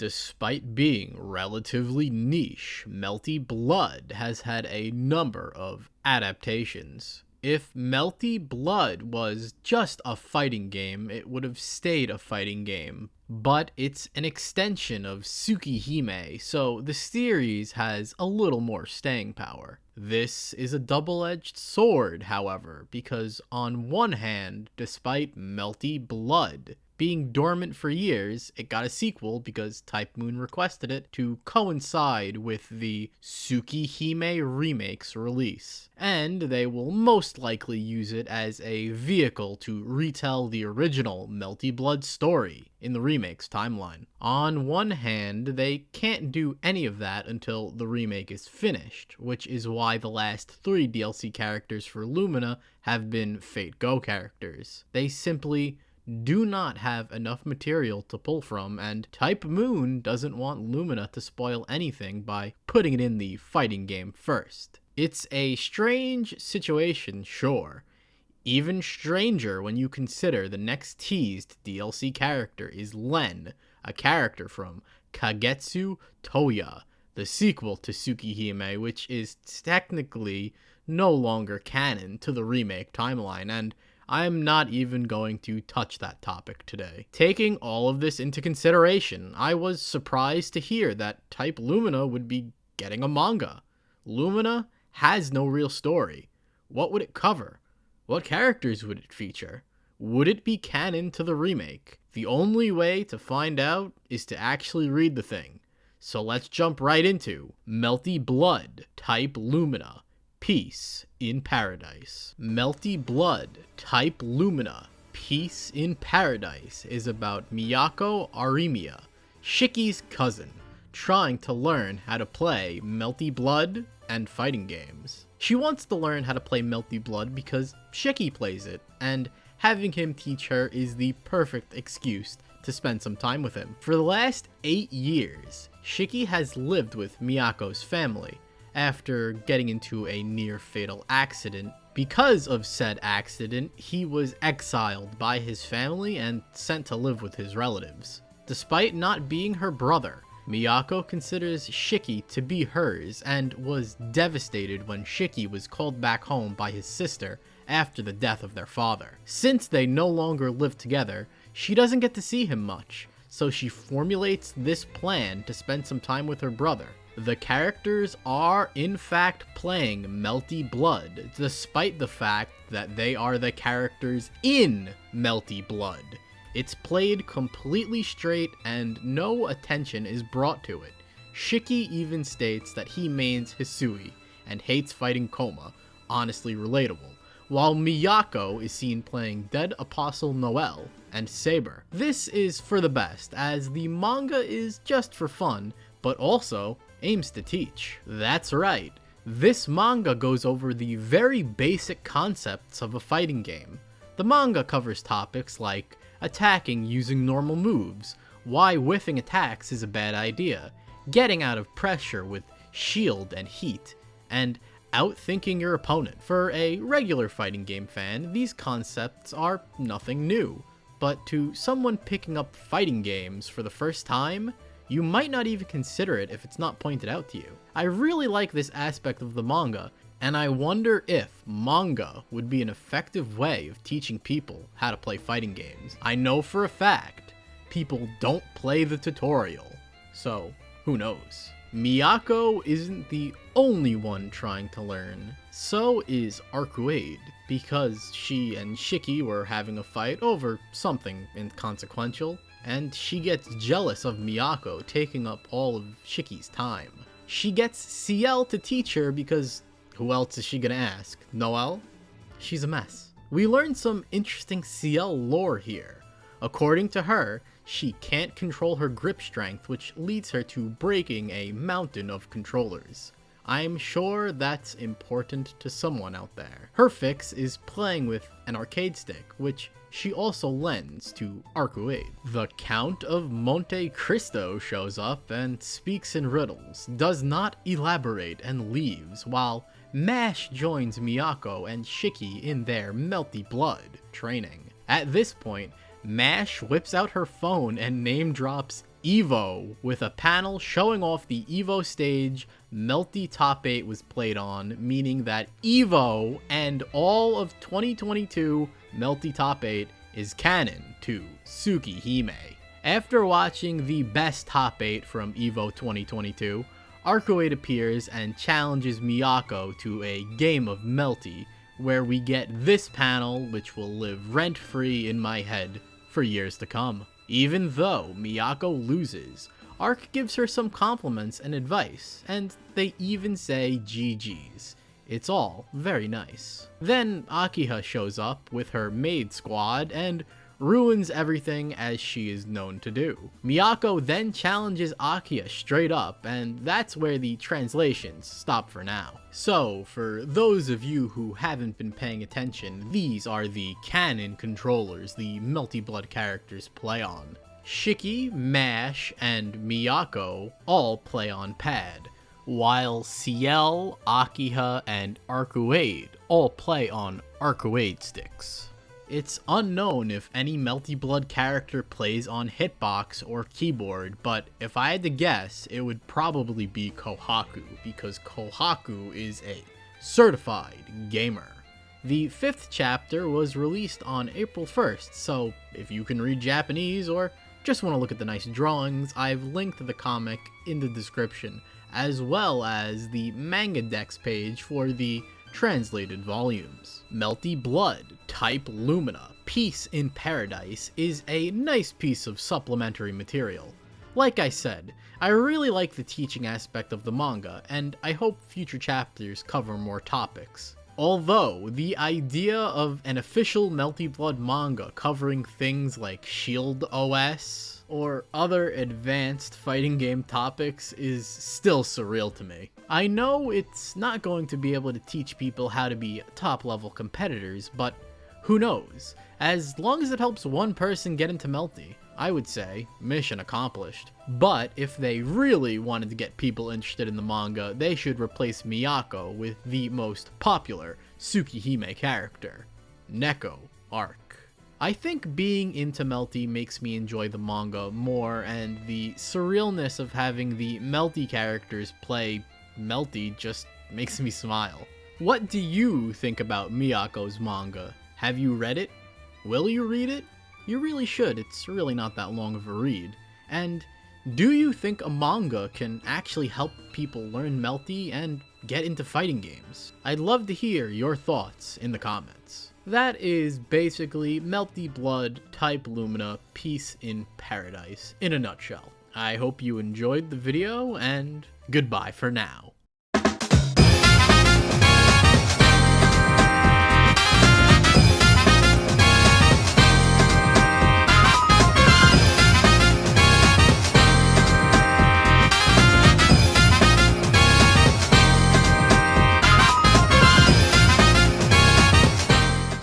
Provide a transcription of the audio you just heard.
Despite being relatively niche, Melty Blood has had a number of adaptations. If Melty Blood was just a fighting game, it would have stayed a fighting game. But it's an extension of Tsukihime, so the series has a little more staying power. This is a double-edged sword, however, because on one hand, despite Melty Blood being dormant for years, it got a sequel because Type Moon requested it to coincide with the Tsukihime Remake's release. And they will most likely use it as a vehicle to retell the original Melty Blood story in the remake's timeline. On one hand, they can't do any of that until the remake is finished, which is why the last 3 DLC characters for Lumina have been Fate Go characters. They simply do not have enough material to pull from, and Type Moon doesn't want Lumina to spoil anything by putting it in the fighting game first. It's a strange situation, sure. Even stranger when you consider the next teased DLC character is Len, a character from Kagetsu Toya, the sequel to Tsukihime, which is technically no longer canon to the remake timeline, and I'm not even going to touch that topic today. Taking all of this into consideration, I was surprised to hear that Type Lumina would be getting a manga. Lumina has no real story. What would it cover? What characters would it feature? Would it be canon to the remake? The only way to find out is to actually read the thing. So let's jump right into Melty Blood, Type Lumina, Peace in Paradise. Melty Blood, Type Lumina, Peace in Paradise is about Miyako Arima, Shiki's cousin, trying to learn how to play Melty Blood and fighting games. She wants to learn how to play Melty Blood because Shiki plays it, and having him teach her is the perfect excuse to spend some time with him. For the last 8 years, Shiki has lived with Miyako's family, after getting into a near-fatal accident. Because of said accident, he was exiled by his family and sent to live with his relatives. Despite not being her brother, Miyako considers Shiki to be hers and was devastated when Shiki was called back home by his sister after the death of their father. Since they no longer live together, she doesn't get to see him much, so she formulates this plan to spend some time with her brother. The characters are in fact playing Melty Blood, despite the fact that they are the characters in Melty Blood. It's played completely straight and no attention is brought to it. Shiki even states that he mains Hisui and hates fighting Koma, honestly relatable, while Miyako is seen playing Dead Apostle Noel and Saber. This is for the best, as the manga is just for fun, but also aims to teach. That's right, this manga goes over the very basic concepts of a fighting game. The manga covers topics like attacking using normal moves, why whiffing attacks is a bad idea, getting out of pressure with shield and heat, and outthinking your opponent. For a regular fighting game fan, these concepts are nothing new, but to someone picking up fighting games for the first time, you might not even consider it if it's not pointed out to you. I really like this aspect of the manga, and I wonder if manga would be an effective way of teaching people how to play fighting games. I know for a fact, people don't play the tutorial, so who knows? Miyako isn't the only one trying to learn. So is Arcuade, because she and Shiki were having a fight over something inconsequential, and she gets jealous of Miyako taking up all of Shiki's time. She gets CL to teach her because who else is she gonna ask? Noel? She's a mess. We learn some interesting CL lore here. According to her, she can't control her grip strength, which leads her to breaking a mountain of controllers. I'm sure that's important to someone out there. Her fix is playing with an arcade stick, which she also lends to Arcuade. The Count of Monte Cristo shows up and speaks in riddles, does not elaborate, and leaves, while Mash joins Miyako and Shiki in their Melty Blood training. At this point, Mash whips out her phone and name drops EVO with a panel showing off the EVO stage Melty Top 8 was played on, meaning that EVO and all of 2022 Melty Top 8 is canon to Tsukihime. After watching the best Top 8 from EVO 2022, Arcuate appears and challenges Miyako to a game of Melty, where we get this panel which will live rent-free in my head for years to come. Even though Miyako loses, Arc gives her some compliments and advice, and they even say GG's. It's all very nice. Then Akiha shows up with her maid squad and ruins everything as she is known to do. Miyako then challenges Akiha straight up, and that's where the translations stop for now. So, for those of you who haven't been paying attention, these are the canon controllers the Melty Blood characters play on. Shiki, Mash, and Miyako all play on pad, while Ciel, Akiha, and Arcuade all play on Arcuade sticks. It's unknown if any Melty Blood character plays on hitbox or keyboard, but if I had to guess, it would probably be Kohaku, because Kohaku is a certified gamer. The 5th chapter was released on April 1st, so if you can read Japanese or just want to look at the nice drawings, I've linked the comic in the description, as well as the Mangadex page for the translated volumes. Melty Blood, Type Lumina, Piece in Paradise is a nice piece of supplementary material. Like I said, I really like the teaching aspect of the manga, and I hope future chapters cover more topics. Although, the idea of an official Melty Blood manga covering things like Shield OS or other advanced fighting game topics is still surreal to me. I know it's not going to be able to teach people how to be top-level competitors, but who knows? As long as it helps one person get into Melty, I would say mission accomplished. But if they really wanted to get people interested in the manga, they should replace Miyako with the most popular Tsukihime character, Neko Arc. I think being into Melty makes me enjoy the manga more, and the surrealness of having the Melty characters play Melty just makes me smile. What do you think about Miyako's manga? Have you read it? Will you read it? You really should, it's really not that long of a read. And do you think a manga can actually help people learn Melty and get into fighting games? I'd love to hear your thoughts in the comments. That is basically Melty Blood, Type Lumina, Piece in Paradise in a nutshell. I hope you enjoyed the video, and goodbye for now.